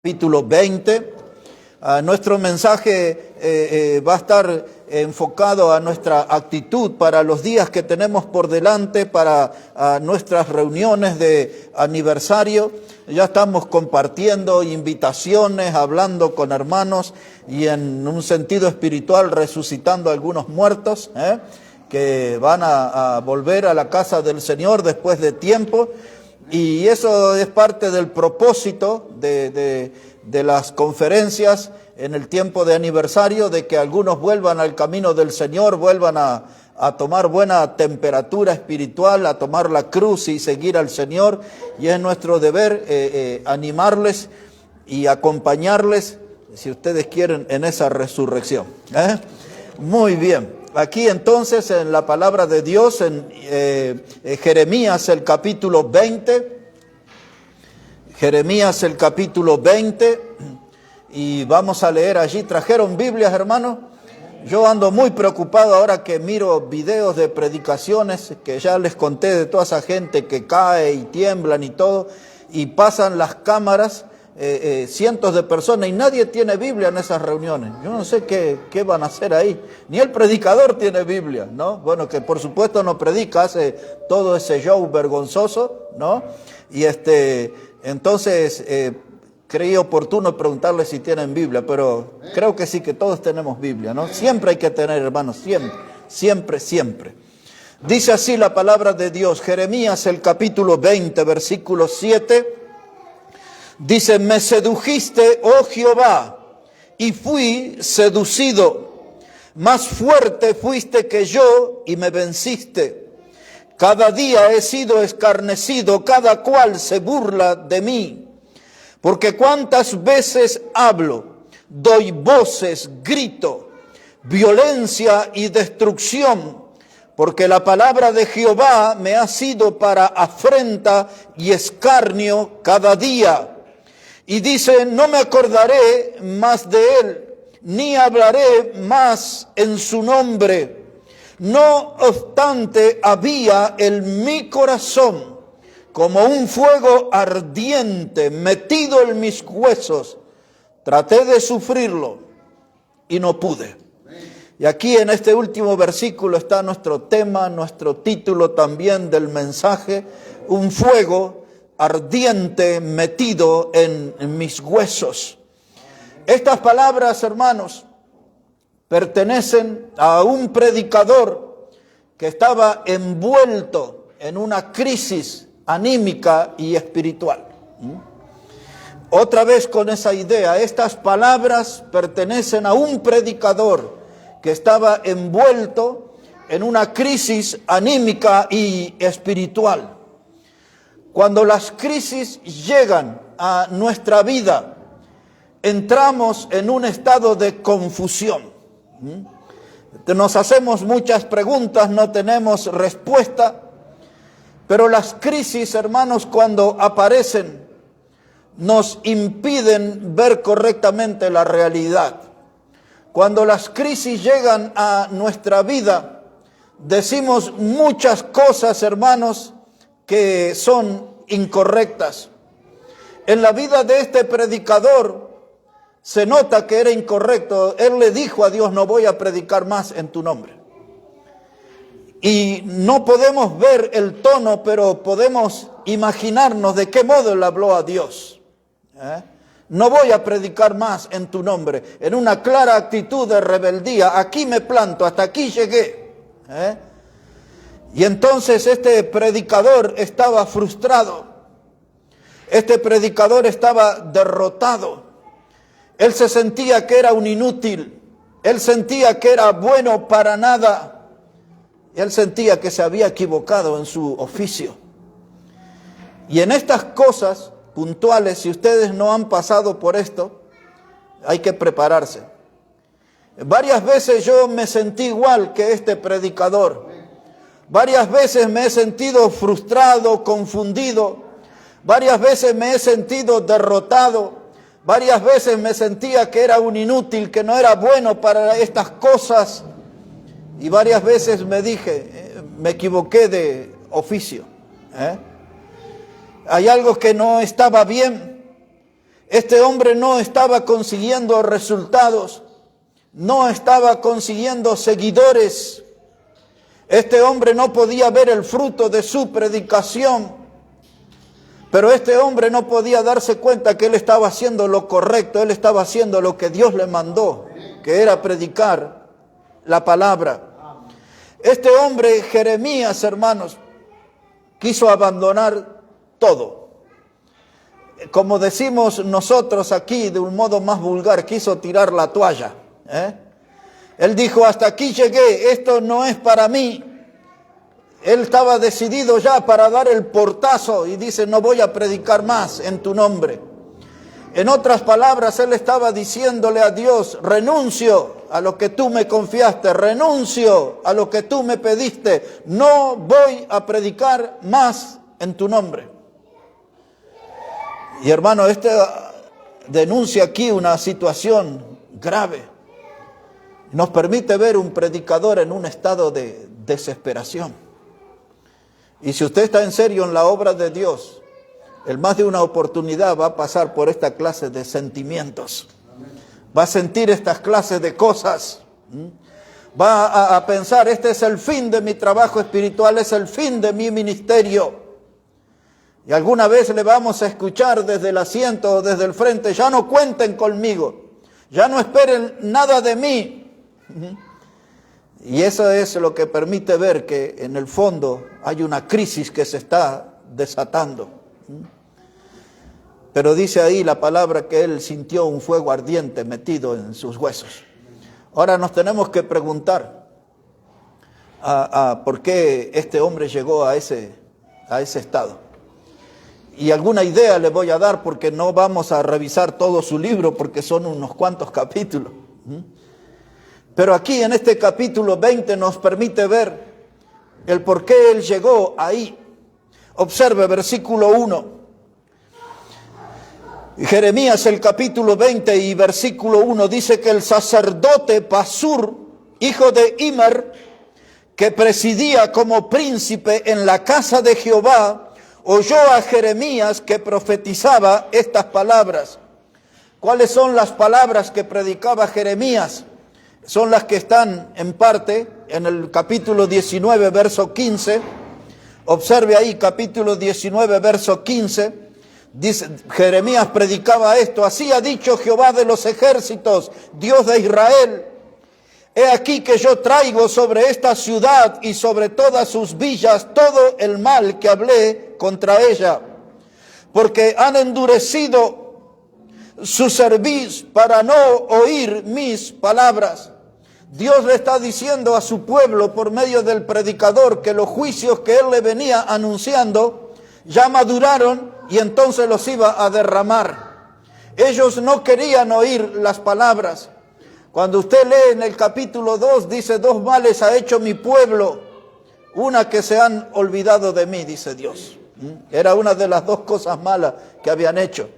capítulo 20. Nuestro mensaje va a estar enfocado a nuestra actitud para los días que tenemos por delante, para nuestras reuniones de aniversario. Ya estamos compartiendo invitaciones, hablando con hermanos y en un sentido espiritual resucitando a algunos muertos, que van a volver a la casa del Señor después de tiempo. Y eso es parte del propósito de las conferencias en el tiempo de aniversario, de que algunos vuelvan al camino del Señor, vuelvan a tomar buena temperatura espiritual, a tomar la cruz y seguir al Señor. Y es nuestro deber animarles y acompañarles, si ustedes quieren, en esa resurrección. Muy bien. Aquí entonces en la palabra de Dios, en Jeremías el capítulo 20, Jeremías el capítulo 20, y vamos a leer allí. ¿Trajeron Biblias, hermanos? Yo ando muy preocupado ahora que miro videos de predicaciones, que ya les conté de toda esa gente que cae y tiemblan y todo, y pasan las cámaras, cientos de personas, y nadie tiene Biblia en esas reuniones. Yo no sé qué van a hacer ahí. Ni el predicador tiene Biblia, ¿no? Bueno, que por supuesto no predica, hace todo ese show vergonzoso, ¿no? Y entonces creí oportuno preguntarles si tienen Biblia, pero creo que sí, que todos tenemos Biblia, ¿no? Siempre hay que tener, hermanos, siempre. Dice así la palabra de Dios, Jeremías el capítulo 20, versículo 7. Dice: me sedujiste, oh Jehová, y fui seducido. Más fuerte fuiste que yo y me venciste. Cada día he sido escarnecido, cada cual se burla de mí. Porque cuántas veces hablo, doy voces, grito, violencia y destrucción. Porque la palabra de Jehová me ha sido para afrenta y escarnio cada día. Y dice: no me acordaré más de él, ni hablaré más en su nombre. No obstante, había en mi corazón como un fuego ardiente metido en mis huesos. Traté de sufrirlo y no pude. Y aquí en este último versículo está nuestro tema, nuestro título también del mensaje: un fuego ardiente metido en mis huesos. Estas palabras, hermanos, pertenecen a un predicador que estaba envuelto en una crisis anímica y espiritual. Otra vez con esa idea, estas palabras pertenecen a un predicador que estaba envuelto en una crisis anímica y espiritual. Cuando las crisis llegan a nuestra vida, entramos en un estado de confusión. Nos hacemos muchas preguntas, no tenemos respuesta, pero las crisis, hermanos, cuando aparecen, nos impiden ver correctamente la realidad. Cuando las crisis llegan a nuestra vida, decimos muchas cosas, hermanos, que son incorrectas. En la vida de este predicador se nota que era incorrecto. Él le dijo a Dios: no voy a predicar más en tu nombre. Y no podemos ver el tono, pero podemos imaginarnos de qué modo él habló a Dios. No voy a predicar más en tu nombre, en una clara actitud de rebeldía. Aquí me planto, hasta aquí llegué. Y entonces este predicador estaba frustrado, este predicador estaba derrotado, él se sentía que era un inútil, él sentía que era bueno para nada, él sentía que se había equivocado en su oficio. Y en estas cosas puntuales, si ustedes no han pasado por esto, hay que prepararse. Varias veces yo me sentí igual que este predicador. Varias veces me he sentido frustrado, confundido. Varias veces me he sentido derrotado. Varias veces me sentía que era un inútil, que no era bueno para estas cosas. Y varias veces me dije, me equivoqué de oficio. Hay algo que no estaba bien. Este hombre no estaba consiguiendo resultados, no estaba consiguiendo seguidores. Este hombre no podía ver el fruto de su predicación, pero este hombre no podía darse cuenta que él estaba haciendo lo correcto, él estaba haciendo lo que Dios le mandó, que era predicar la palabra. Este hombre, Jeremías, hermanos, quiso abandonar todo. Como decimos nosotros aquí de un modo más vulgar, quiso tirar la toalla. Él dijo, hasta aquí llegué, esto no es para mí. Él estaba decidido ya para dar el portazo y dice, no voy a predicar más en tu nombre. En otras palabras, él estaba diciéndole a Dios, renuncio a lo que tú me confiaste, renuncio a lo que tú me pediste, no voy a predicar más en tu nombre. Y hermano, denuncia aquí una situación grave. Nos permite ver un predicador en un estado de desesperación. Y si usted está en serio en la obra de Dios, en más de una oportunidad va a pasar por esta clase de sentimientos. Va a sentir estas clases de cosas. Va a pensar, este es el fin de mi trabajo espiritual, es el fin de mi ministerio. Y alguna vez le vamos a escuchar desde el asiento o desde el frente, ya no cuenten conmigo, ya no esperen nada de mí. Y eso es lo que permite ver que en el fondo hay una crisis que se está desatando. Pero dice ahí la palabra que él sintió un fuego ardiente metido en sus huesos. Ahora nos tenemos que preguntar por qué este hombre llegó a ese estado. Y alguna idea le voy a dar porque no vamos a revisar todo su libro porque son unos cuantos capítulos. Pero aquí en este capítulo 20 nos permite ver el por qué él llegó ahí. Observe versículo 1. Jeremías el capítulo 20 y versículo 1 dice que el sacerdote Pasur, hijo de Immer, que presidía como príncipe en la casa de Jehová, oyó a Jeremías que profetizaba estas palabras. ¿Cuáles son las palabras que predicaba Jeremías? Son las que están en parte en el capítulo 19, verso 15. Observe ahí, capítulo 19, verso 15. Dice, Jeremías predicaba esto. Así ha dicho Jehová de los ejércitos, Dios de Israel. He aquí que yo traigo sobre esta ciudad y sobre todas sus villas todo el mal que hablé contra ella, porque han endurecido su cerviz para no oír mis palabras. Dios le está diciendo a su pueblo por medio del predicador que los juicios que él le venía anunciando ya maduraron y entonces los iba a derramar. Ellos no querían oír las palabras. Cuando usted lee en el capítulo 2, dice, 2 males ha hecho mi pueblo, una que se han olvidado de mí, dice Dios. Era una de las 2 cosas malas que habían hecho.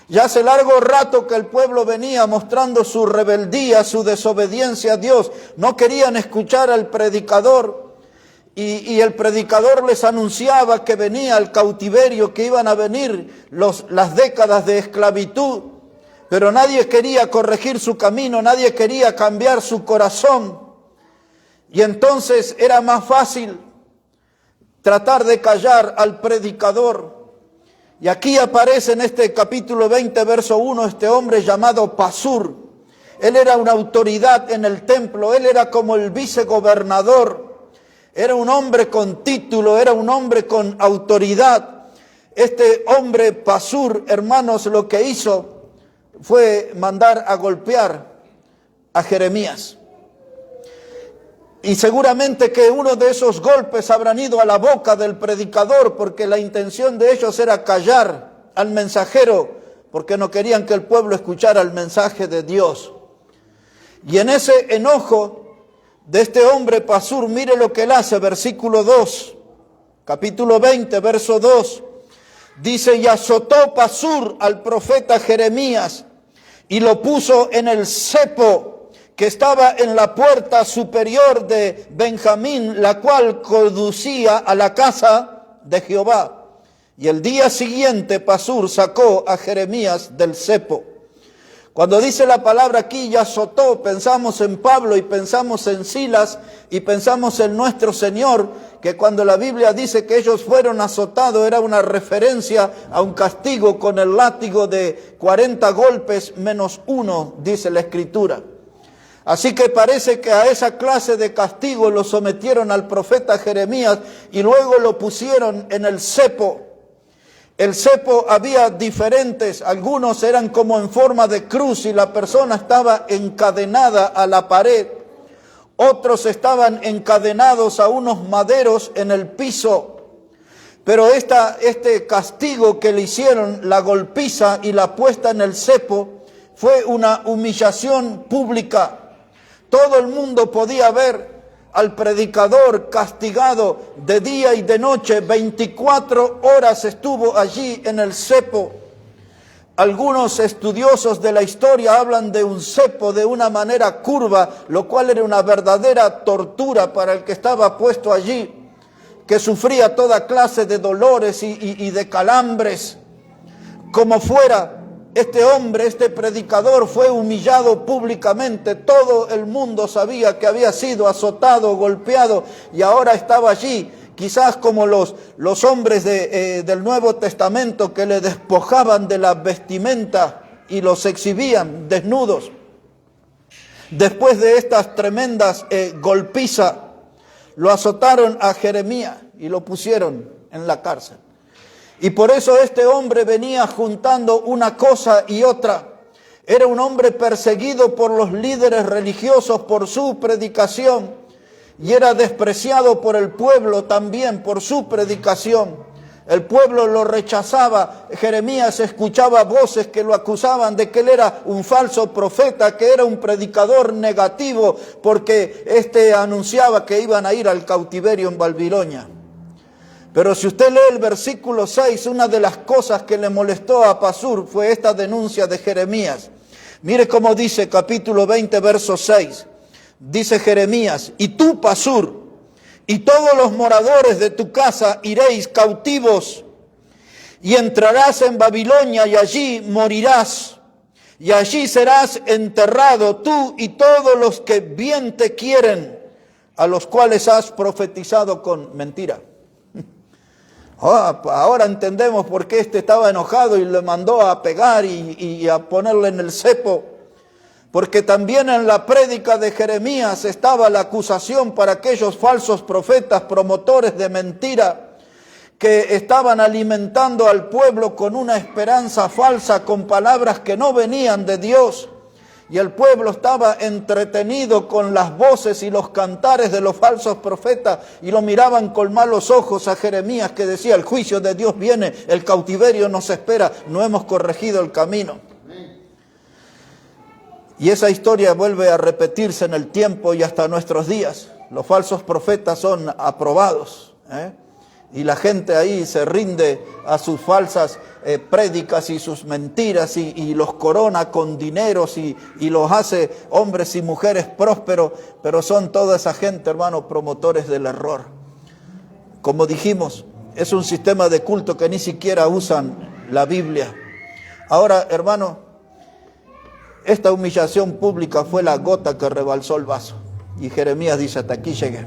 Ya hace largo rato que el pueblo venía mostrando su rebeldía, su desobediencia a Dios. No querían escuchar al predicador y el predicador les anunciaba que venía el cautiverio, que iban a venir las décadas de esclavitud. Pero nadie quería corregir su camino, nadie quería cambiar su corazón. Y entonces era más fácil tratar de callar al predicador. Y aquí aparece en este capítulo 20, verso 1, este hombre llamado Pasur. Él era una autoridad en el templo, él era como el vicegobernador. Era un hombre con título, era un hombre con autoridad. Este hombre Pasur, hermanos, lo que hizo fue mandar a golpear a Jeremías. Y seguramente que uno de esos golpes habrán ido a la boca del predicador, porque la intención de ellos era callar al mensajero, porque no querían que el pueblo escuchara el mensaje de Dios. Y en ese enojo de este hombre Pasur, mire lo que él hace, versículo 2, capítulo 20, verso 2. Dice, y azotó Pasur al profeta Jeremías y lo puso en el cepo que estaba en la puerta superior de Benjamín, la cual conducía a la casa de Jehová. Y el día siguiente Pasur sacó a Jeremías del cepo. Cuando dice la palabra aquí, y azotó, pensamos en Pablo y pensamos en Silas y pensamos en nuestro Señor, que cuando la Biblia dice que ellos fueron azotados era una referencia a un castigo con el látigo de 40 golpes menos 1, dice la Escritura. Así que parece que a esa clase de castigo lo sometieron al profeta Jeremías y luego lo pusieron en el cepo. El cepo había diferentes, algunos eran como en forma de cruz y la persona estaba encadenada a la pared. Otros estaban encadenados a unos maderos en el piso. Pero este castigo que le hicieron, la golpiza y la puesta en el cepo, fue una humillación pública. Todo el mundo podía ver al predicador castigado de día y de noche. 24 horas estuvo allí en el cepo. Algunos estudiosos de la historia hablan de un cepo de una manera curva, lo cual era una verdadera tortura para el que estaba puesto allí, que sufría toda clase de dolores y de calambres. Como fuera, este hombre, este predicador fue humillado públicamente. Todo el mundo sabía que había sido azotado, golpeado y ahora estaba allí. Quizás como los hombres del Nuevo Testamento que le despojaban de la vestimenta y los exhibían desnudos. Después de estas tremendas golpizas, lo azotaron a Jeremías y lo pusieron en la cárcel. Y por eso este hombre venía juntando una cosa y otra. Era un hombre perseguido por los líderes religiosos por su predicación y era despreciado por el pueblo también por su predicación. El pueblo lo rechazaba. Jeremías escuchaba voces que lo acusaban de que él era un falso profeta, que era un predicador negativo, porque anunciaba que iban a ir al cautiverio en Babilonia. Pero si usted lee el versículo 6, una de las cosas que le molestó a Pasur fue esta denuncia de Jeremías. Mire cómo dice capítulo 20, verso 6. Dice Jeremías: y tú, Pasur, y todos los moradores de tu casa iréis cautivos, y entrarás en Babilonia, y allí morirás, y allí serás enterrado, tú y todos los que bien te quieren, a los cuales has profetizado con mentira. Ahora entendemos por qué estaba enojado y le mandó a pegar y a ponerle en el cepo. Porque también en la prédica de Jeremías estaba la acusación para aquellos falsos profetas, promotores de mentira, que estaban alimentando al pueblo con una esperanza falsa, con palabras que no venían de Dios. Y el pueblo estaba entretenido con las voces y los cantares de los falsos profetas y lo miraban con malos ojos a Jeremías, que decía: el juicio de Dios viene, el cautiverio nos espera, no hemos corregido el camino. Y esa historia vuelve a repetirse en el tiempo y hasta nuestros días. Los falsos profetas son aprobados, y la gente ahí se rinde a sus falsas prédicas y sus mentiras y los corona con dineros y los hace hombres y mujeres prósperos, pero son toda esa gente, hermano, promotores del error. Como dijimos, es un sistema de culto que ni siquiera usan la Biblia. Ahora, hermano, esta humillación pública fue la gota que rebalsó el vaso. Y Jeremías dice: hasta aquí llegué.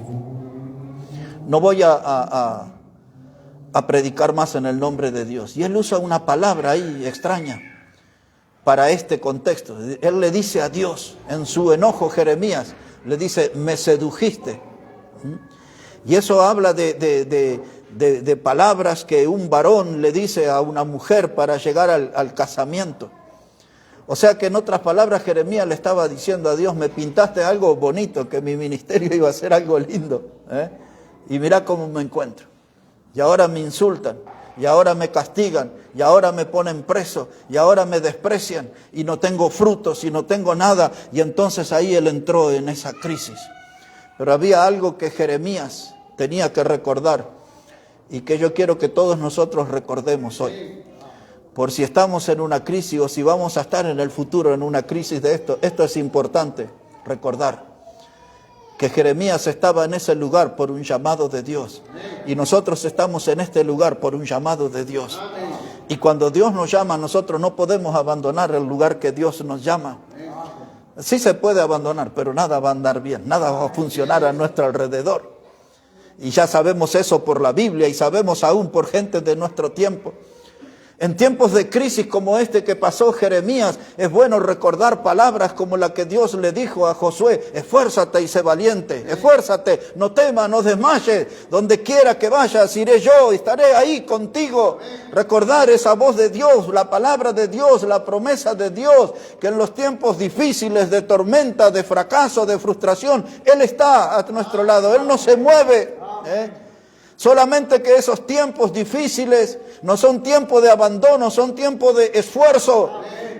No voy a predicar más en el nombre de Dios. Y él usa una palabra ahí extraña para este contexto. Él le dice a Dios, en su enojo, Jeremías, le dice: me sedujiste. Y eso habla de palabras que un varón le dice a una mujer para llegar al casamiento. O sea que en otras palabras Jeremías le estaba diciendo a Dios: me pintaste algo bonito, que mi ministerio iba a ser algo lindo, y mira cómo me encuentro. Y ahora me insultan, y ahora me castigan, y ahora me ponen preso, y ahora me desprecian, y no tengo frutos, y no tengo nada. Y entonces ahí él entró en esa crisis. Pero había algo que Jeremías tenía que recordar, y que yo quiero que todos nosotros recordemos hoy. Por si estamos en una crisis, o si vamos a estar en el futuro en una crisis de esto es importante recordar que Jeremías estaba en ese lugar por un llamado de Dios. Y nosotros estamos en este lugar por un llamado de Dios. Y cuando Dios nos llama, nosotros no podemos abandonar el lugar que Dios nos llama. Sí se puede abandonar, pero nada va a andar bien, nada va a funcionar a nuestro alrededor. Y ya sabemos eso por la Biblia y sabemos aún por gente de nuestro tiempo. En tiempos de crisis como este que pasó Jeremías, es bueno recordar palabras como la que Dios le dijo a Josué: esfuérzate y sé valiente, esfuérzate, no temas, no desmayes, donde quiera que vayas iré yo, estaré ahí contigo. Recordar esa voz de Dios, la palabra de Dios, la promesa de Dios, que en los tiempos difíciles de tormenta, de fracaso, de frustración, Él está a nuestro lado, Él no se mueve. Solamente que esos tiempos difíciles no son tiempos de abandono, son tiempos de esfuerzo,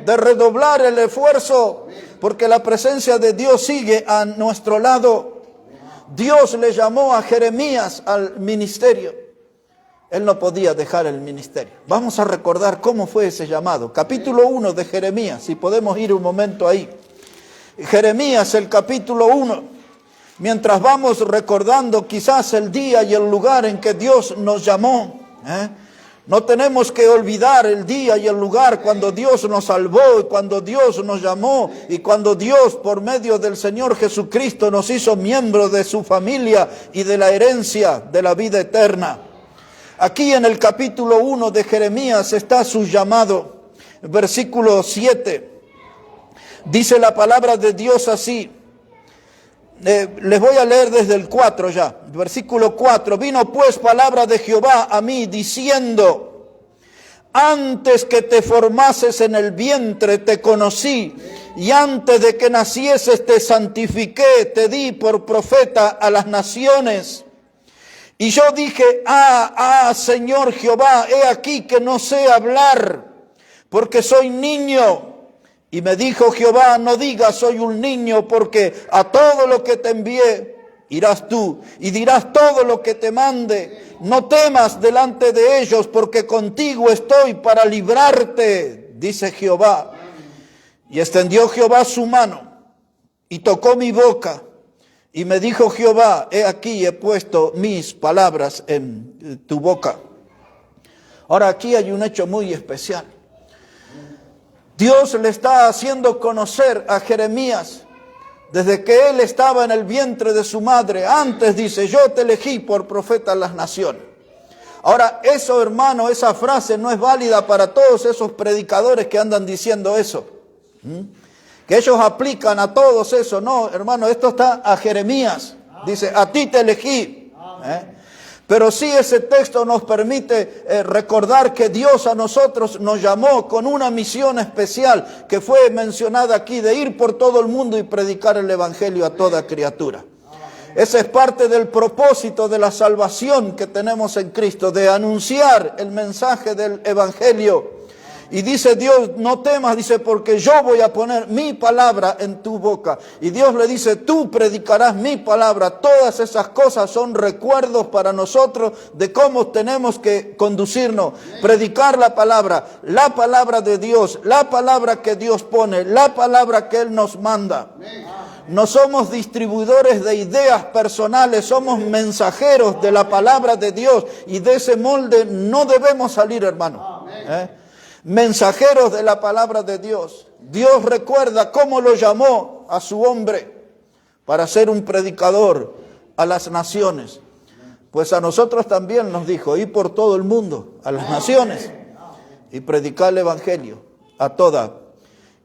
de redoblar el esfuerzo, porque la presencia de Dios sigue a nuestro lado. Dios le llamó a Jeremías al ministerio. Él no podía dejar el ministerio. Vamos a recordar cómo fue ese llamado. Capítulo 1 de Jeremías, si podemos ir un momento ahí. Jeremías, el capítulo 1. Mientras vamos recordando quizás el día y el lugar en que Dios nos llamó, no tenemos que olvidar el día y el lugar cuando Dios nos salvó y cuando Dios nos llamó y cuando Dios por medio del Señor Jesucristo nos hizo miembros de su familia y de la herencia de la vida eterna. Aquí en el capítulo 1 de Jeremías está su llamado. Versículo 7. Dice la palabra de Dios así. Les voy a leer desde el 4 ya, versículo 4. Vino pues palabra de Jehová a mí diciendo: antes que te formases en el vientre te conocí, y antes de que nacieses te santifiqué, te di por profeta a las naciones. Y yo dije: Señor Jehová, he aquí que no sé hablar, porque soy niño. Y me dijo Jehová: no digas soy un niño, porque a todo lo que te envié irás tú, y dirás todo lo que te mande. No temas delante de ellos, porque contigo estoy para librarte, dice Jehová. Y extendió Jehová su mano, y tocó mi boca, y me dijo Jehová: he aquí he puesto mis palabras en tu boca. Ahora aquí hay un hecho muy especial. Dios le está haciendo conocer a Jeremías desde que él estaba en el vientre de su madre. Antes dice: yo te elegí por profeta a las naciones. Ahora eso, hermano, esa frase no es válida para todos esos predicadores que andan diciendo eso. Que ellos aplican a todos eso. No, hermano, esto está a Jeremías. Dice: a ti te elegí. Pero sí ese texto nos permite recordar que Dios a nosotros nos llamó con una misión especial que fue mencionada aquí, de ir por todo el mundo y predicar el evangelio a toda criatura. Ese es parte del propósito de la salvación que tenemos en Cristo, de anunciar el mensaje del evangelio. Y dice Dios: no temas, dice, porque yo voy a poner mi palabra en tu boca. Y Dios le dice: tú predicarás mi palabra. Todas esas cosas son recuerdos para nosotros de cómo tenemos que conducirnos. Predicar la palabra de Dios, la palabra que Dios pone, la palabra que Él nos manda. No somos distribuidores de ideas personales, somos mensajeros de la palabra de Dios. Y de ese molde no debemos salir, hermano. Mensajeros de la palabra de Dios. Dios recuerda cómo lo llamó a su hombre para ser un predicador a las naciones. Pues a nosotros también nos dijo: ir por todo el mundo, a las naciones, y predicar el evangelio a toda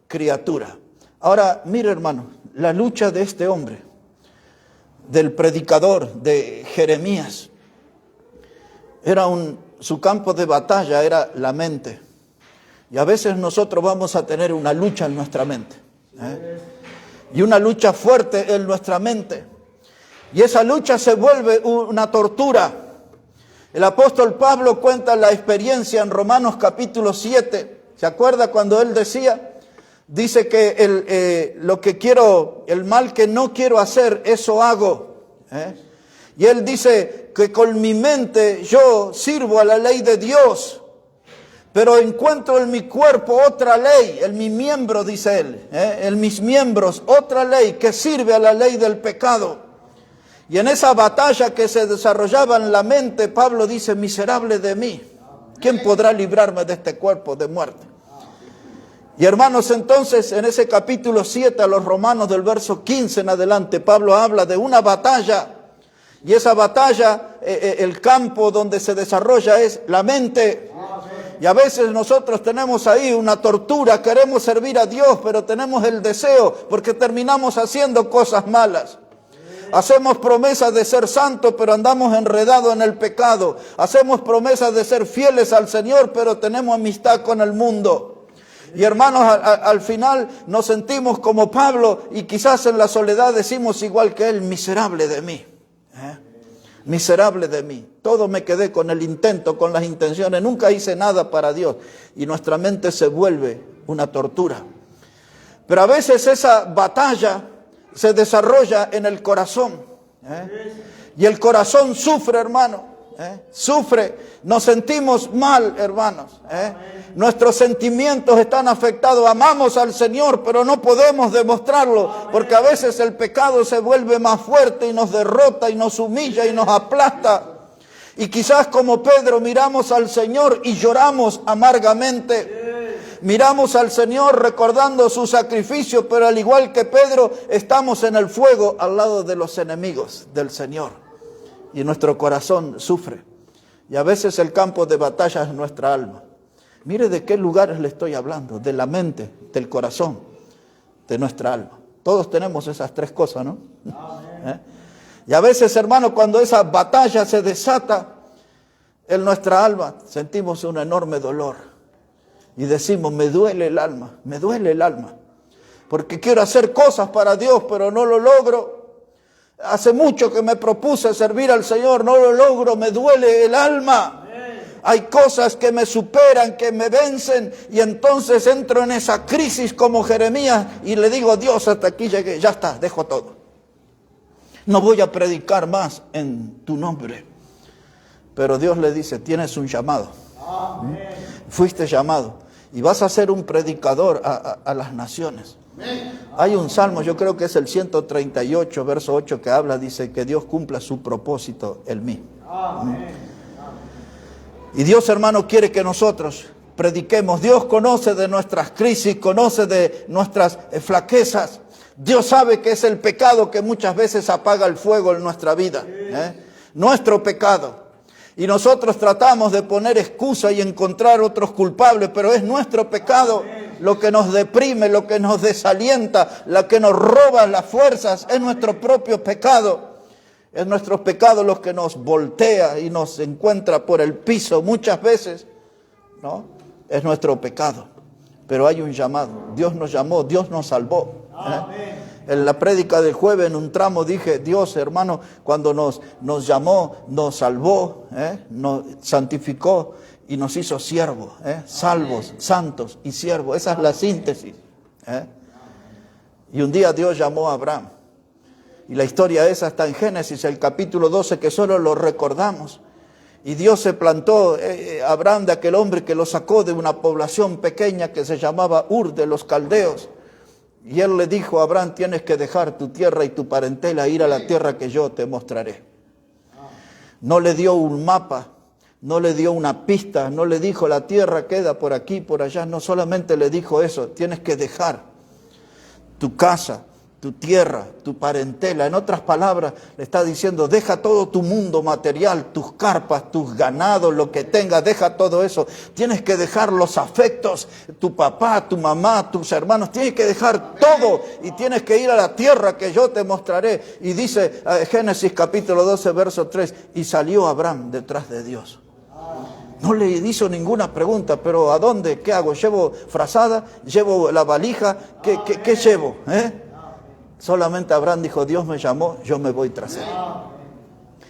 criatura. Ahora, mire, hermano, la lucha de este hombre, del predicador de Jeremías, su campo de batalla era la mente. Y a veces nosotros vamos a tener una lucha en nuestra mente. Y una lucha fuerte en nuestra mente. Y esa lucha se vuelve una tortura. El apóstol Pablo cuenta la experiencia en Romanos capítulo 7. ¿Se acuerda cuando él decía? Dice que el mal que no quiero hacer, eso hago. Y él dice que con mi mente yo sirvo a la ley de Dios. Pero encuentro en mi cuerpo otra ley, en mi miembro, dice él, en mis miembros, otra ley que sirve a la ley del pecado. Y en esa batalla que se desarrollaba en la mente, Pablo dice, miserable de mí, ¿quién podrá librarme de este cuerpo de muerte? Y hermanos, entonces en ese capítulo 7 a los Romanos del verso 15 en adelante, Pablo habla de una batalla. Y esa batalla, el campo donde se desarrolla es la mente. Y a veces nosotros tenemos ahí una tortura, queremos servir a Dios, pero tenemos el deseo porque terminamos haciendo cosas malas. Hacemos promesas de ser santos, pero andamos enredados en el pecado. Hacemos promesas de ser fieles al Señor, pero tenemos amistad con el mundo. Y hermanos, al final nos sentimos como Pablo y quizás en la soledad decimos igual que él, miserable de mí. Miserable de mí. Todo me quedé con el intento, con las intenciones. Nunca hice nada para Dios. Y nuestra mente se vuelve una tortura. Pero a veces esa batalla se desarrolla en el corazón. Y el corazón sufre, hermano. Sufre. Nos sentimos mal, hermanos. Nuestros sentimientos están afectados. Amamos al Señor, pero no podemos demostrarlo. Porque a veces el pecado se vuelve más fuerte y nos derrota y nos humilla y nos aplasta. Y quizás como Pedro miramos al Señor y lloramos amargamente. Miramos al Señor recordando su sacrificio, pero al igual que Pedro, estamos en el fuego al lado de los enemigos del Señor. Y nuestro corazón sufre. Y a veces el campo de batalla es nuestra alma. Mire de qué lugares le estoy hablando. De la mente, del corazón, de nuestra alma. Todos tenemos esas tres cosas, ¿no? Y a veces, hermano, cuando esa batalla se desata en nuestra alma, sentimos un enorme dolor. Y decimos, me duele el alma, porque quiero hacer cosas para Dios, pero no lo logro. Hace mucho que me propuse servir al Señor, no lo logro, me duele el alma. Hay cosas que me superan, que me vencen, y entonces entro en esa crisis como Jeremías y le digo, Dios, hasta aquí llegué, ya está, dejo todo. No voy a predicar más en tu nombre. Pero Dios le dice, tienes un llamado. Fuiste llamado. Y vas a ser un predicador a las naciones. Hay un salmo, yo creo que es el 138, verso 8, que habla, dice que Dios cumpla su propósito en mí. Y Dios, hermano, quiere que nosotros prediquemos. Dios conoce de nuestras crisis, conoce de nuestras flaquezas. Dios sabe que es el pecado que muchas veces apaga el fuego en nuestra vida. Nuestro pecado. Y nosotros tratamos de poner excusa y encontrar otros culpables, pero es nuestro pecado lo que nos deprime, lo que nos desalienta, lo que nos roba las fuerzas, es nuestro propio pecado. Es nuestro pecado lo que nos voltea y nos encuentra por el piso muchas veces, ¿no? Es nuestro pecado. Pero hay un llamado. Dios nos llamó, Dios nos salvó. En la prédica del jueves, en un tramo, dije, Dios, hermano, cuando nos llamó, nos salvó, nos santificó y nos hizo siervos, salvos, santos y siervos. Esa es la síntesis. Y un día Dios llamó a Abraham. Y la historia esa está en Génesis, el capítulo 12, que solo lo recordamos. Y Dios se plantó, Abraham, de aquel hombre que lo sacó de una población pequeña que se llamaba Ur de los Caldeos. Y él le dijo a Abraham, tienes que dejar tu tierra y tu parentela, ir a la tierra que yo te mostraré. No le dio un mapa, no le dio una pista, no le dijo la tierra queda por aquí, por allá. No solamente le dijo eso, tienes que dejar tu casa, tu tierra, tu parentela. En otras palabras, le está diciendo, deja todo tu mundo material, tus carpas, tus ganados, lo que tengas, deja todo eso. Tienes que dejar los afectos, tu papá, tu mamá, tus hermanos, tienes que dejar todo y tienes que ir a la tierra que yo te mostraré. Y dice Génesis capítulo 12, verso 3, y salió Abraham detrás de Dios. No le hizo ninguna pregunta, pero ¿a dónde? ¿Qué hago? ¿Llevo frazada? ¿Llevo la valija? ¿Qué llevo? Solamente Abraham dijo, Dios me llamó, yo me voy tras él.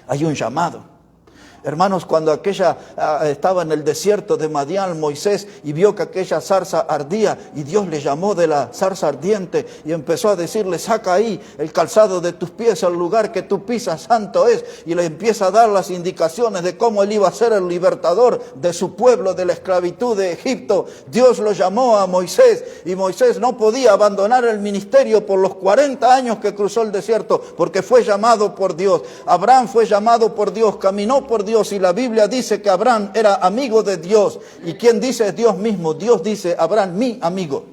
Hay un llamado. Hermanos, cuando estaba en el desierto de Madián, Moisés, y vio que aquella zarza ardía, y Dios le llamó de la zarza ardiente, y empezó a decirle, saca ahí el calzado de tus pies, el lugar que tú pisas santo es, y le empieza a dar las indicaciones de cómo él iba a ser el libertador de su pueblo, de la esclavitud de Egipto. Dios lo llamó a Moisés, y Moisés no podía abandonar el ministerio por los 40 años que cruzó el desierto, porque fue llamado por Dios. Abraham fue llamado por Dios, caminó por Dios, y la Biblia dice que Abraham era amigo de Dios. ¿Y quién dice? Es Dios mismo. Dios dice, Abraham, mi amigo.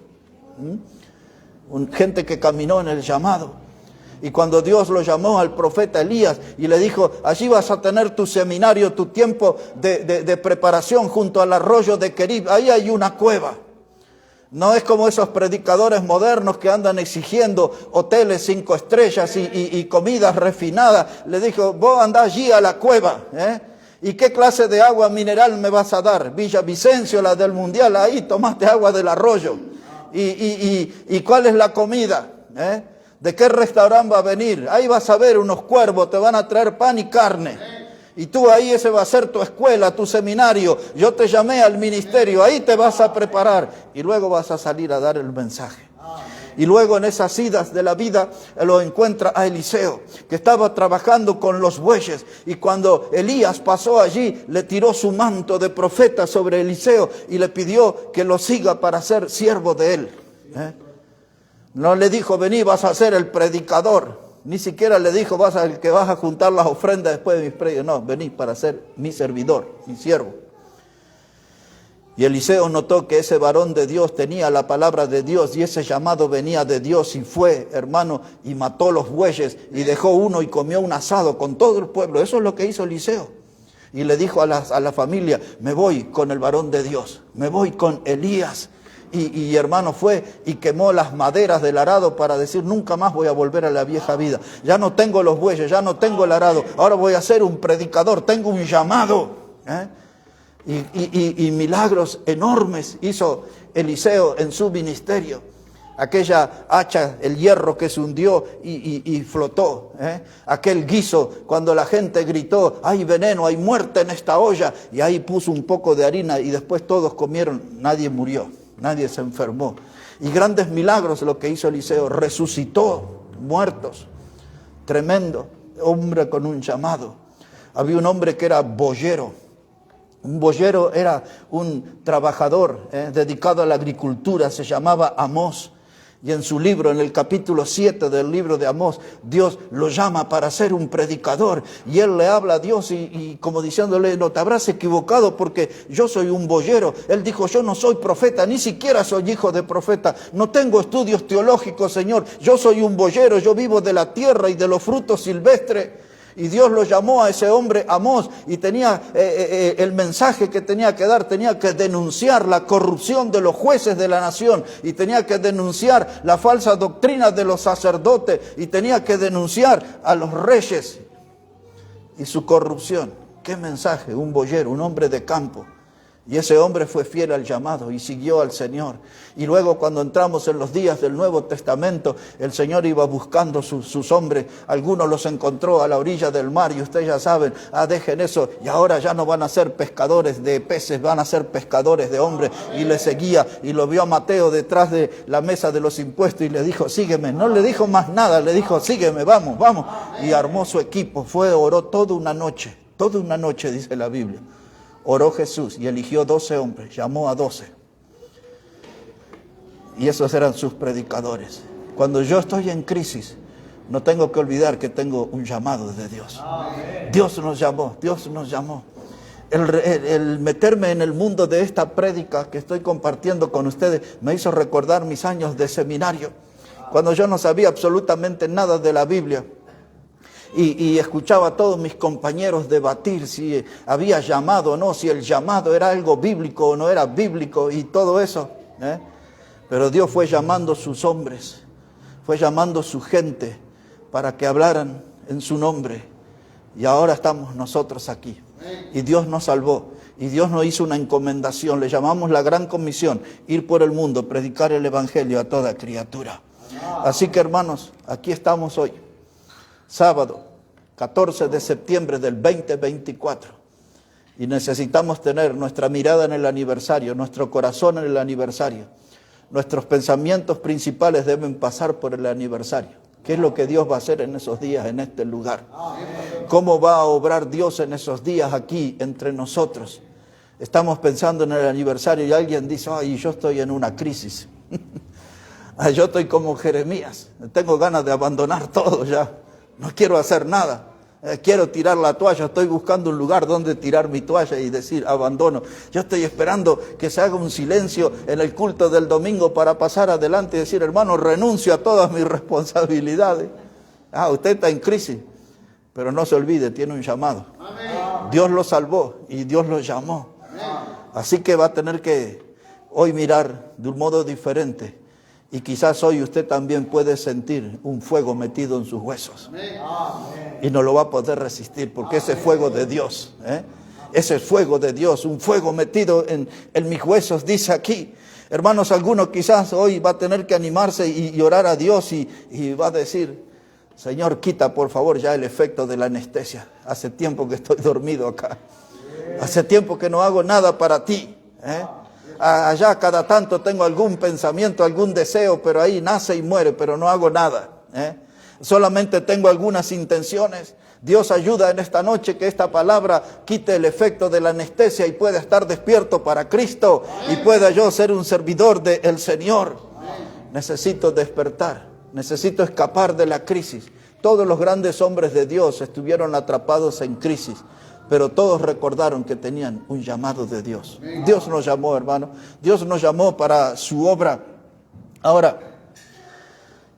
Gente que caminó en el llamado. Y cuando Dios lo llamó al profeta Elías y le dijo, allí vas a tener tu seminario, tu tiempo de preparación junto al arroyo de Querib, ahí hay una cueva. No es como esos predicadores modernos que andan exigiendo hoteles 5 estrellas y comidas refinadas. Le dijo, vos andá allí a la cueva, ¿Y qué clase de agua mineral me vas a dar? Villavicencio, la del Mundial, ahí tomaste agua del arroyo. ¿Y cuál es la comida? ¿De qué restaurante va a venir? Ahí vas a ver unos cuervos, te van a traer pan y carne. Y tú ahí, ese va a ser tu escuela, tu seminario. Yo te llamé al ministerio, ahí te vas a preparar. Y luego vas a salir a dar el mensaje. Y luego en esas idas de la vida lo encuentra a Eliseo, que estaba trabajando con los bueyes. Y cuando Elías pasó allí, le tiró su manto de profeta sobre Eliseo y le pidió que lo siga para ser siervo de él. No le dijo, vení, vas a ser el predicador. Ni siquiera le dijo, el que vas a juntar las ofrendas después de mis predicas. No, vení para ser mi servidor, mi siervo. Y Eliseo notó que ese varón de Dios tenía la palabra de Dios y ese llamado venía de Dios, y fue, hermano, y mató los bueyes y dejó uno y comió un asado con todo el pueblo. Eso es lo que hizo Eliseo. Y le dijo a la familia, me voy con el varón de Dios, me voy con Elías. Y hermano, fue y quemó las maderas del arado para decir, nunca más voy a volver a la vieja vida. Ya no tengo los bueyes, ya no tengo el arado, ahora voy a ser un predicador, tengo un llamado. Y milagros enormes hizo Eliseo en su ministerio. Aquella hacha, el hierro que se hundió y flotó. Aquel guiso, cuando la gente gritó, hay veneno, hay muerte en esta olla. Y ahí puso un poco de harina y después todos comieron. Nadie murió, nadie se enfermó. Y grandes milagros lo que hizo Eliseo. Resucitó muertos. Tremendo. Hombre con un llamado. Había un hombre que era boyero. Un boyero era un trabajador dedicado a la agricultura, se llamaba Amós. Y en su libro, en el capítulo 7 del libro de Amós, Dios lo llama para ser un predicador. Y él le habla a Dios y como diciéndole, no te habrás equivocado porque yo soy un boyero. Él dijo, yo no soy profeta, ni siquiera soy hijo de profeta. No tengo estudios teológicos, Señor. Yo soy un boyero, yo vivo de la tierra y de los frutos silvestres. Y Dios lo llamó a ese hombre Amós y tenía el mensaje que tenía que dar, tenía que denunciar la corrupción de los jueces de la nación y tenía que denunciar la falsa doctrina de los sacerdotes y tenía que denunciar a los reyes y su corrupción. ¿Qué mensaje? Un boyero, un hombre de campo. Y ese hombre fue fiel al llamado y siguió al Señor. Y luego cuando entramos en los días del Nuevo Testamento, el Señor iba buscando sus hombres. Algunos los encontró a la orilla del mar y ustedes ya saben, dejen eso. Y ahora ya no van a ser pescadores de peces, van a ser pescadores de hombres. Y le seguía y lo vio a Mateo detrás de la mesa de los impuestos y le dijo, sígueme. No le dijo más nada, le dijo, sígueme, vamos, vamos. Y armó su equipo, oró toda una noche dice la Biblia. Oró Jesús y eligió 12 hombres, llamó a 12. Y esos eran sus predicadores. Cuando yo estoy en crisis, no tengo que olvidar que tengo un llamado de Dios. Amén. Dios nos llamó, Dios nos llamó. El meterme en el mundo de esta prédica que estoy compartiendo con ustedes me hizo recordar mis años de seminario, cuando yo no sabía absolutamente nada de la Biblia. Y escuchaba a todos mis compañeros debatir si había llamado o no, si el llamado era algo bíblico o no era bíblico y todo eso. Pero Dios fue llamando sus hombres, fue llamando su gente para que hablaran en su nombre. Y ahora estamos nosotros aquí. Y Dios nos salvó. Y Dios nos hizo una encomendación, le llamamos la Gran Comisión, ir por el mundo, predicar el Evangelio a toda criatura. Así que hermanos, aquí estamos hoy. Sábado, 14 de septiembre del 2024. Y necesitamos tener nuestra mirada en el aniversario, nuestro corazón en el aniversario. Nuestros pensamientos principales deben pasar por el aniversario. ¿Qué es lo que Dios va a hacer en esos días, en este lugar? ¿Cómo va a obrar Dios en esos días aquí, entre nosotros? Estamos pensando en el aniversario y alguien dice, ay, yo estoy en una crisis. Yo estoy como Jeremías, tengo ganas de abandonar todo ya. No quiero hacer nada. Quiero tirar la toalla, estoy buscando un lugar donde tirar mi toalla y decir abandono. Yo estoy esperando que se haga un silencio en el culto del domingo para pasar adelante y decir, hermano, renuncio a todas mis responsabilidades. Usted está en crisis, pero no se olvide, tiene un llamado. Amén. Dios lo salvó y Dios lo llamó. Amén. Así que va a tener que hoy mirar de un modo diferente. Y quizás hoy usted también puede sentir un fuego metido en sus huesos. Amén. Y no lo va a poder resistir porque ese fuego de Dios, ese fuego de Dios, un fuego metido en mis huesos, dice aquí. Hermanos, algunos quizás hoy va a tener que animarse y orar a Dios y va a decir, Señor, quita por favor ya el efecto de la anestesia. Hace tiempo que estoy dormido acá. Hace tiempo que no hago nada para ti. Allá cada tanto tengo algún pensamiento, algún deseo, pero ahí nace y muere, pero no hago nada. Solamente tengo algunas intenciones. Dios ayuda en esta noche que esta palabra quite el efecto de la anestesia y pueda estar despierto para Cristo y pueda yo ser un servidor del Señor. Necesito despertar, necesito escapar de la crisis. Todos los grandes hombres de Dios estuvieron atrapados en crisis. Pero todos recordaron que tenían un llamado de Dios. Dios nos llamó, hermano. Dios nos llamó para su obra. Ahora,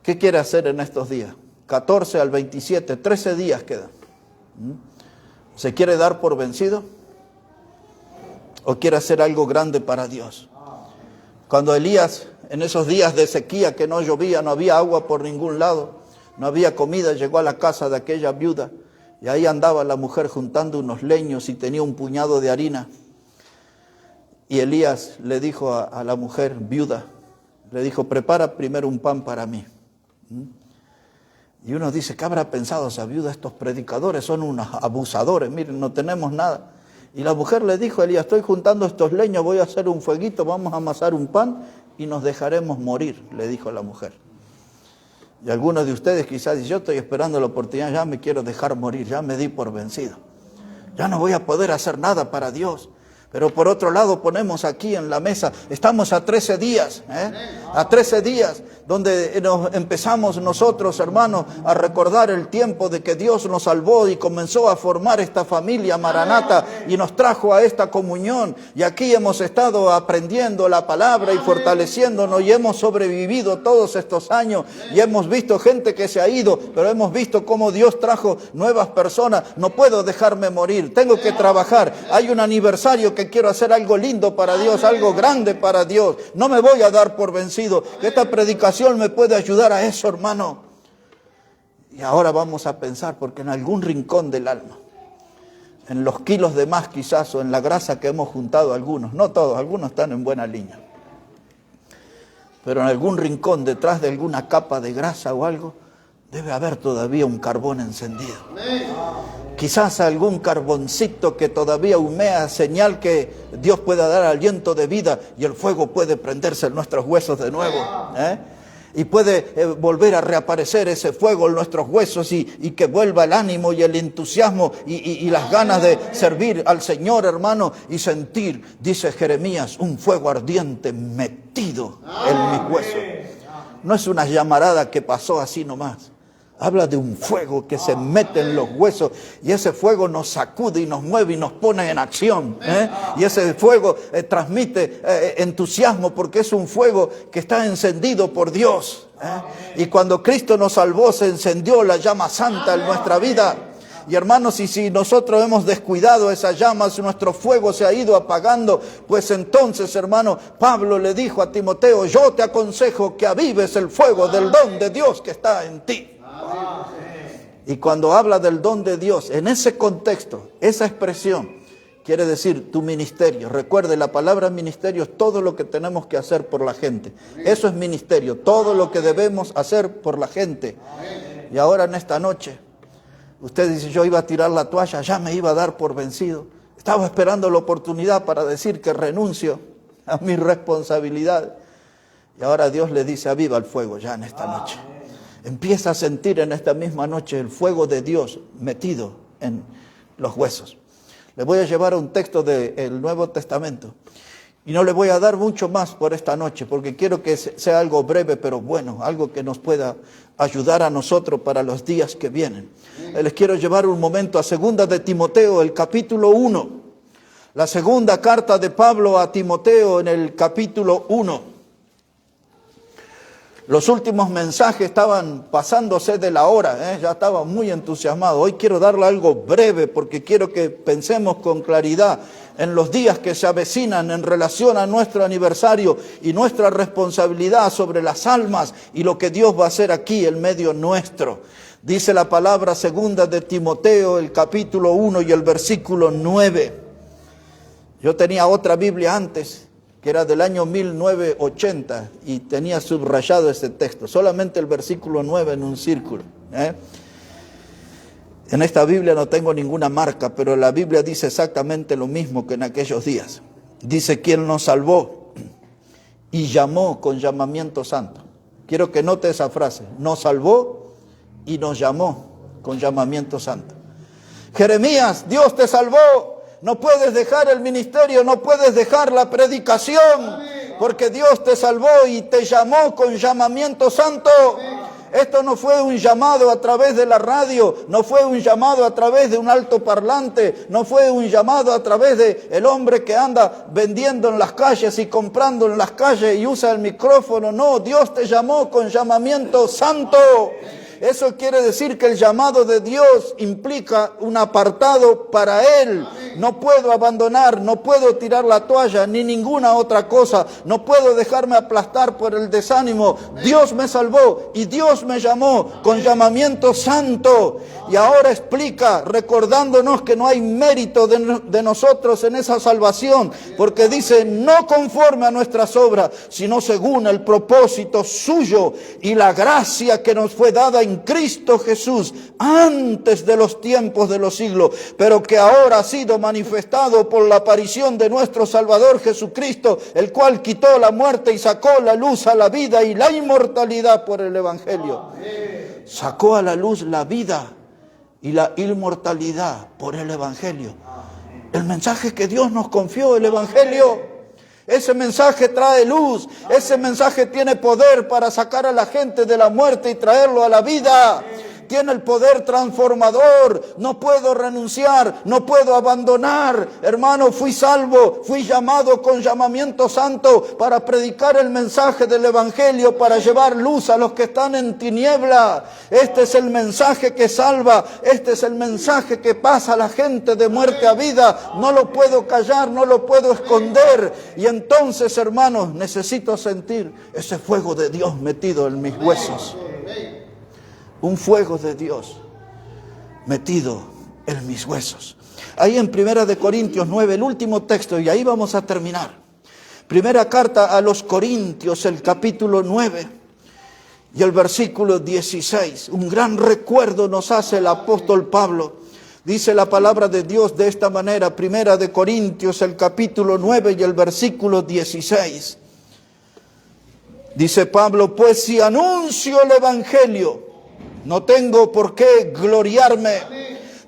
¿qué quiere hacer en estos días? 14 al 27, 13 días quedan. ¿Se quiere dar por vencido? ¿O quiere hacer algo grande para Dios? Cuando Elías, en esos días de sequía que no llovía, no había agua por ningún lado, no había comida, llegó a la casa de aquella viuda. Y ahí andaba la mujer juntando unos leños y tenía un puñado de harina. Y Elías le dijo a la mujer viuda, le dijo, prepara primero un pan para mí. Y uno dice, ¿qué habrá pensado esa viuda? Estos predicadores son unos abusadores, miren, no tenemos nada. Y la mujer le dijo a Elías, estoy juntando estos leños, voy a hacer un fueguito, vamos a amasar un pan y nos dejaremos morir, le dijo la mujer. Y algunos de ustedes quizás dicen, yo estoy esperando la oportunidad, ya me quiero dejar morir, ya me di por vencido. Ya no voy a poder hacer nada para Dios. Pero por otro lado ponemos aquí en la mesa, estamos a 13 días, a 13 días donde nos empezamos nosotros, hermanos, a recordar el tiempo de que Dios nos salvó y comenzó a formar esta familia Maranata y nos trajo a esta comunión. Y aquí hemos estado aprendiendo la palabra y fortaleciéndonos y hemos sobrevivido todos estos años y hemos visto gente que se ha ido, pero hemos visto cómo Dios trajo nuevas personas. No puedo dejarme morir, tengo que trabajar. Hay un aniversario que quiero hacer algo lindo para Dios, algo grande para Dios. No me voy a dar por vencido. Esta predicación me puede ayudar a eso, hermano. Y ahora vamos a pensar, porque en algún rincón del alma, en los kilos de más quizás, o en la grasa que hemos juntado algunos, no todos, algunos están en buena línea, pero en algún rincón, detrás de alguna capa de grasa o algo, debe haber todavía un carbón encendido. Quizás algún carboncito que todavía humea, señal que Dios pueda dar aliento de vida y el fuego puede prenderse en nuestros huesos de nuevo. Y puede volver a reaparecer ese fuego en nuestros huesos y que vuelva el ánimo y el entusiasmo y las ganas de servir al Señor, hermano, y sentir, dice Jeremías, un fuego ardiente metido en mis huesos. No es una llamarada que pasó así nomás. Habla de un fuego que se mete en los huesos y ese fuego nos sacude y nos mueve y nos pone en acción. Y ese fuego transmite entusiasmo porque es un fuego que está encendido por Dios. Y cuando Cristo nos salvó se encendió la llama santa en nuestra vida. Y hermanos, y si nosotros hemos descuidado esas llamas, nuestro fuego se ha ido apagando, pues entonces, hermano, Pablo le dijo a Timoteo, yo te aconsejo que avives el fuego del don de Dios que está en ti. Y cuando habla del don de Dios, en ese contexto, esa expresión, quiere decir tu ministerio. Recuerde, la palabra ministerio es todo lo que tenemos que hacer por la gente. Eso es ministerio, todo lo que debemos hacer por la gente. Y ahora en esta noche, usted dice, yo iba a tirar la toalla, ya me iba a dar por vencido. Estaba esperando la oportunidad para decir que renuncio a mi responsabilidad. Y ahora Dios le dice, aviva el fuego ya en esta noche. Empieza a sentir en esta misma noche el fuego de Dios metido en los huesos. Le voy a llevar a un texto del Nuevo Testamento. Y no le voy a dar mucho más por esta noche, porque quiero que sea algo breve, pero bueno, algo que nos pueda ayudar a nosotros para los días que vienen. Les quiero llevar un momento a 2 de Timoteo, el capítulo 1. La segunda carta de Pablo a Timoteo en el capítulo 1. Los últimos mensajes estaban pasándose de la hora, ya estaba muy entusiasmado. Hoy quiero darle algo breve porque quiero que pensemos con claridad en los días que se avecinan en relación a nuestro aniversario y nuestra responsabilidad sobre las almas y lo que Dios va a hacer aquí en medio nuestro. Dice la palabra 2 de Timoteo, el capítulo 1 y el versículo 9. Yo tenía otra Biblia antes, que era del año 1980, y tenía subrayado ese texto, solamente el versículo 9 en un círculo. En esta Biblia no tengo ninguna marca, pero la Biblia dice exactamente lo mismo que en aquellos días. Dice, quien nos salvó y llamó con llamamiento santo. Quiero que note esa frase, nos salvó y nos llamó con llamamiento santo. Jeremías, Dios te salvó. No puedes dejar el ministerio, no puedes dejar la predicación, porque Dios te salvó y te llamó con llamamiento santo. Esto no fue un llamado a través de la radio, no fue un llamado a través de un altoparlante, no fue un llamado a través de el hombre que anda vendiendo en las calles y comprando en las calles y usa el micrófono. No, Dios te llamó con llamamiento santo. Eso quiere decir que el llamado de Dios implica un apartado para Él. No puedo abandonar, no puedo tirar la toalla, ni ninguna otra cosa. No puedo dejarme aplastar por el desánimo. Dios me salvó y Dios me llamó con llamamiento santo. Y ahora explica, recordándonos que no hay mérito de nosotros en esa salvación. Porque dice, no conforme a nuestras obras, sino según el propósito suyo y la gracia que nos fue dada en Cristo Jesús antes de los tiempos de los siglos, pero que ahora ha sido manifestado por la aparición de nuestro Salvador Jesucristo, el cual quitó la muerte y sacó la luz a la vida y la inmortalidad por el Evangelio. Sacó a la luz la vida y la inmortalidad por el Evangelio. El mensaje que Dios nos confió, el Evangelio. Ese mensaje trae luz, ese mensaje tiene poder para sacar a la gente de la muerte y traerlo a la vida. Tiene el poder transformador. No puedo renunciar, no puedo abandonar. Hermano, fui salvo, fui llamado con llamamiento santo para predicar el mensaje del Evangelio, para llevar luz a los que están en tiniebla. Este es el mensaje que salva, este es el mensaje que pasa a la gente de muerte a vida. No lo puedo callar, no lo puedo esconder. Y entonces, hermanos, necesito sentir ese fuego de Dios metido en mis huesos. Un fuego de Dios metido en mis huesos. Ahí en 1 de Corintios 9, el último texto, y ahí vamos a terminar. Primera carta a los Corintios, el capítulo 9 y el versículo 16. Un gran recuerdo nos hace el apóstol Pablo. Dice la palabra de Dios de esta manera, 1 de Corintios, el capítulo 9 y el versículo 16. Dice Pablo, pues si anuncio el Evangelio, no tengo por qué gloriarme,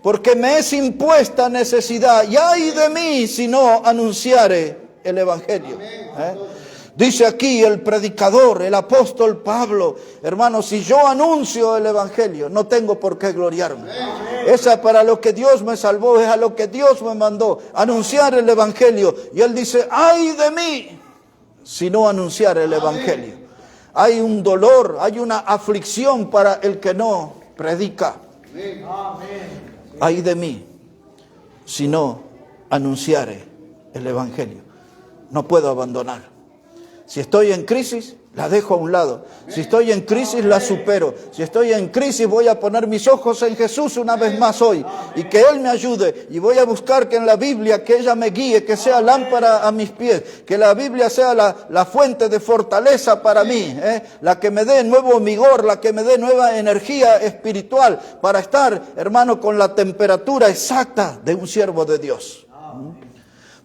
porque me es impuesta necesidad. Y ay de mí si no anunciare el Evangelio. Dice aquí el predicador, el apóstol Pablo, hermanos, si yo anuncio el Evangelio, no tengo por qué gloriarme. Esa para lo que Dios me salvó, es a lo que Dios me mandó, anunciar el Evangelio. Y él dice, ay de mí si no anunciar el Evangelio. Hay un dolor, hay una aflicción para el que no predica. Ay de mí si no anunciare el Evangelio. No puedo abandonar. Si estoy en crisis, la dejo a un lado. Si estoy en crisis, la supero. Si estoy en crisis, voy a poner mis ojos en Jesús una vez más hoy. Y que Él me ayude. Y voy a buscar que en la Biblia, que ella me guíe, que sea lámpara a mis pies. Que la Biblia sea la fuente de fortaleza para mí. La que me dé nuevo vigor, la que me dé nueva energía espiritual. Para estar, hermano, con la temperatura exacta de un siervo de Dios.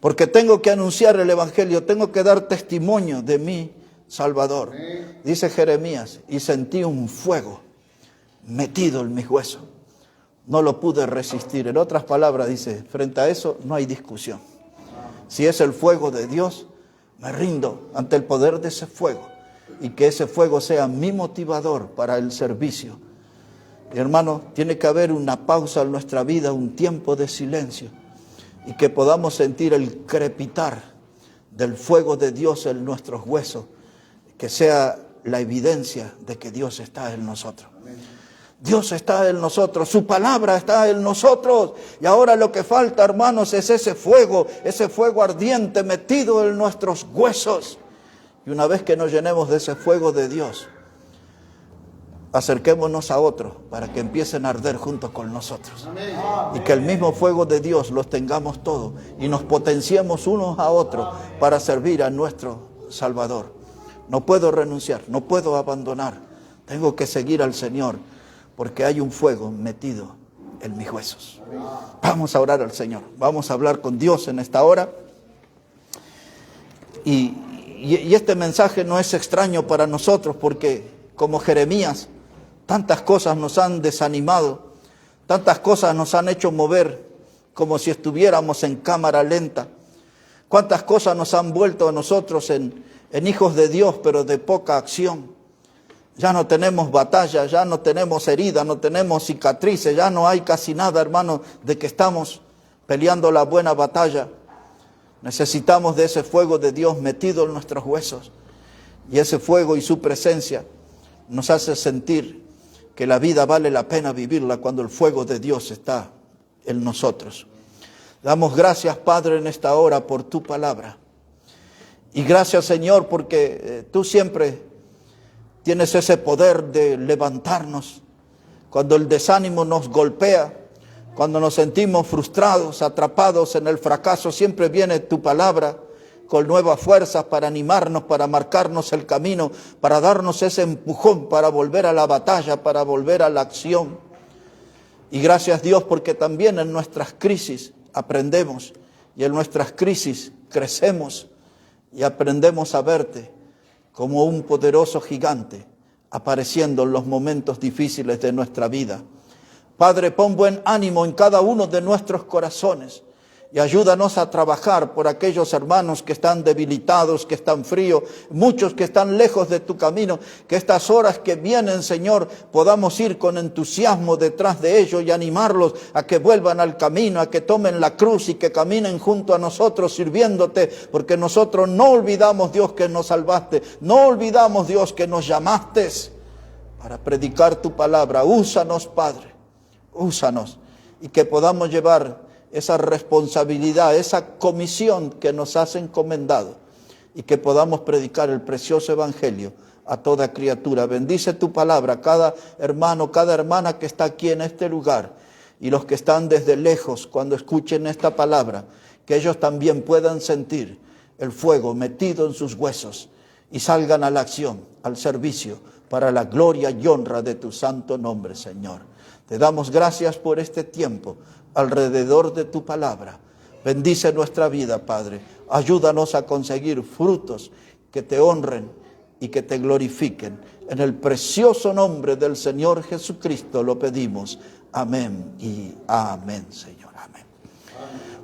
porque tengo que anunciar el Evangelio, tengo que dar testimonio de mi Salvador. Dice Jeremías, y sentí un fuego metido en mis huesos. No lo pude resistir. En otras palabras, dice, frente a eso no hay discusión. Si es el fuego de Dios, me rindo ante el poder de ese fuego. Y que ese fuego sea mi motivador para el servicio. Y hermano, tiene que haber una pausa en nuestra vida, un tiempo de silencio. Y que podamos sentir el crepitar del fuego de Dios en nuestros huesos. Que sea la evidencia de que Dios está en nosotros. Dios está en nosotros, su palabra está en nosotros. Y ahora lo que falta, hermanos, es ese fuego ardiente metido en nuestros huesos. Y una vez que nos llenemos de ese fuego de Dios, acerquémonos a otros para que empiecen a arder junto con nosotros. Y que el mismo fuego de Dios los tengamos todos y nos potenciemos unos a otros para servir a nuestro Salvador. No puedo renunciar, no puedo abandonar. Tengo que seguir al Señor porque hay un fuego metido en mis huesos. Vamos a orar al Señor, vamos a hablar con Dios en esta hora. Y este mensaje no es extraño para nosotros porque como Jeremías, tantas cosas nos han desanimado, tantas cosas nos han hecho mover como si estuviéramos en cámara lenta. Cuántas cosas nos han vuelto a nosotros en hijos de Dios, pero de poca acción. Ya no tenemos batalla, ya no tenemos heridas, no tenemos cicatrices, ya no hay casi nada, hermano, de que estamos peleando la buena batalla. Necesitamos de ese fuego de Dios metido en nuestros huesos. Y ese fuego y su presencia nos hace sentir que la vida vale la pena vivirla cuando el fuego de Dios está en nosotros. Damos gracias, Padre, en esta hora por tu palabra. Y gracias, Señor, porque tú siempre tienes ese poder de levantarnos cuando el desánimo nos golpea, cuando nos sentimos frustrados, atrapados en el fracaso. Siempre viene tu palabra con nuevas fuerzas para animarnos, para marcarnos el camino, para darnos ese empujón, para volver a la batalla, para volver a la acción. Y gracias, Dios, porque también en nuestras crisis aprendemos y en nuestras crisis crecemos y aprendemos a verte como un poderoso gigante apareciendo en los momentos difíciles de nuestra vida. Padre, pon buen ánimo en cada uno de nuestros corazones y ayúdanos a trabajar por aquellos hermanos que están debilitados, que están fríos, muchos que están lejos de tu camino, que estas horas que vienen, Señor, podamos ir con entusiasmo detrás de ellos y animarlos a que vuelvan al camino, a que tomen la cruz y que caminen junto a nosotros sirviéndote, porque nosotros no olvidamos, Dios, que nos salvaste, no olvidamos, Dios, que nos llamaste para predicar tu palabra. Úsanos, Padre, úsanos, y que podamos llevar esa responsabilidad, esa comisión que nos has encomendado y que podamos predicar el precioso evangelio a toda criatura. Bendice tu palabra, cada hermano, cada hermana que está aquí en este lugar y los que están desde lejos cuando escuchen esta palabra, que ellos también puedan sentir el fuego metido en sus huesos y salgan a la acción, al servicio, para la gloria y honra de tu santo nombre, Señor. Te damos gracias por este tiempo alrededor de tu palabra. Bendice nuestra vida, Padre. Ayúdanos a conseguir frutos que te honren y que te glorifiquen. En el precioso nombre del Señor Jesucristo lo pedimos. Amén y amén, Señor. Amén.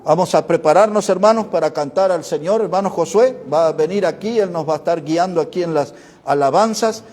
Vamos a prepararnos, hermanos, para cantar al Señor. Hermano Josué va a venir aquí, él nos va a estar guiando aquí en las alabanzas.